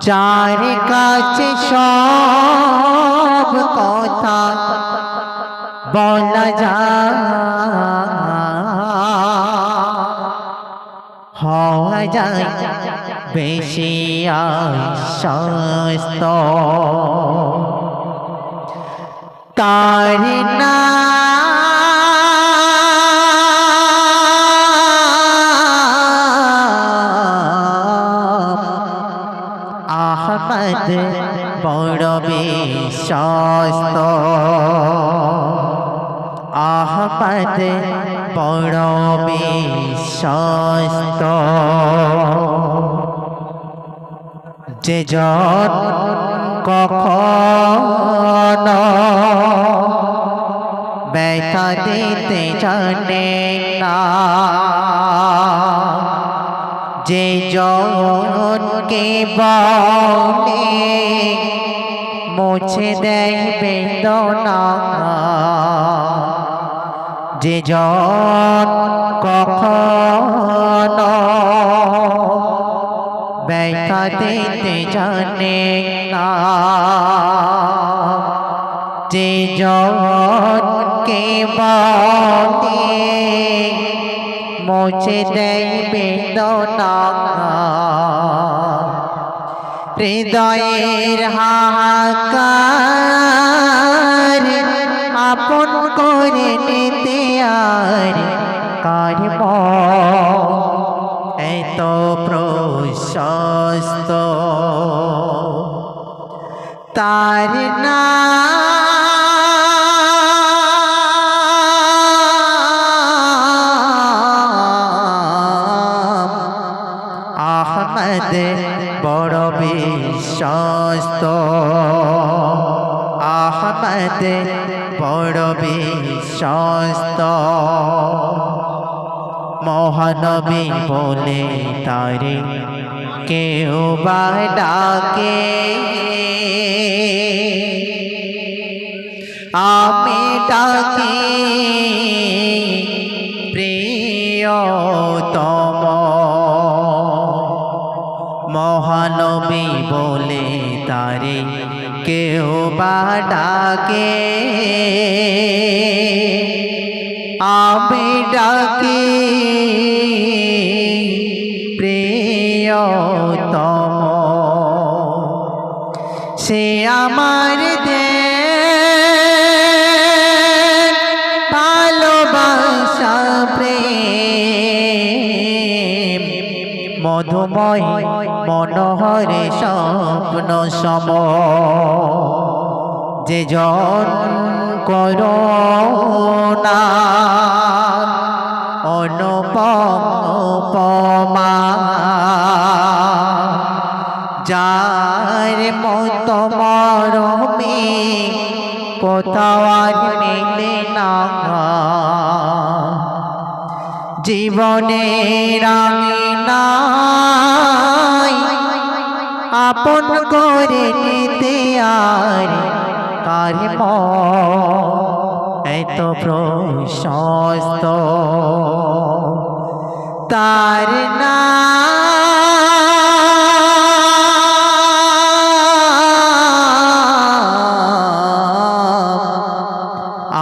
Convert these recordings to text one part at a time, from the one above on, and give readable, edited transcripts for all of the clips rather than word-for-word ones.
যার কাছে সব কথা বলা যায়, হওয়া যায় বেশি আশ্বস্ত। তার আহমদ বড় বিশ্বস্ত, আহমদ বড় বিশ্বস্ত। যে জন কখনো ব্যথা দিতে জানে না, যে জনকে বলে মুছে দেয় বেদনা, যে জন কখনো ব্যথা দিতে জানে না, যে জনকে বলে মুছে দেয় বেদনা, হৃদয়ের হাহাকার আপন করে নিতে আর কার এত প্রশস্ত। তার নাম আহমদ বড় বিশ্বস্ত, আহমদ বড় বিশ্বস্ত। মহানবী বলে তারে কেউ বা ডাকে, আমি ডাকি প্রিয়তম। মহানবী বলে তারে কেউ বা ডাকে, আমি ডাকি প্রিয়তম। সে আমার ভালোবাসা প্রেম মধুময় মনোহরে স্বপ্ন সম। যে জন করুণা অনুপমা, যার মতো মরমে কোথাও আর মেলে না। জীবনের আঙিনায় আপন করে নিতে আর কার এত প্রশস্ত। তার নাম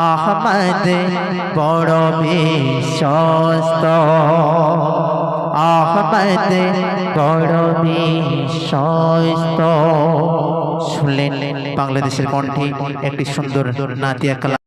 আহমদ বড় বিশ্বস্ত, আহমদ বড় বিশ্বস্ত। শুনলেন বাংলাদেশের কণ্ঠে একটি সুন্দর নাতিয়া কালাম।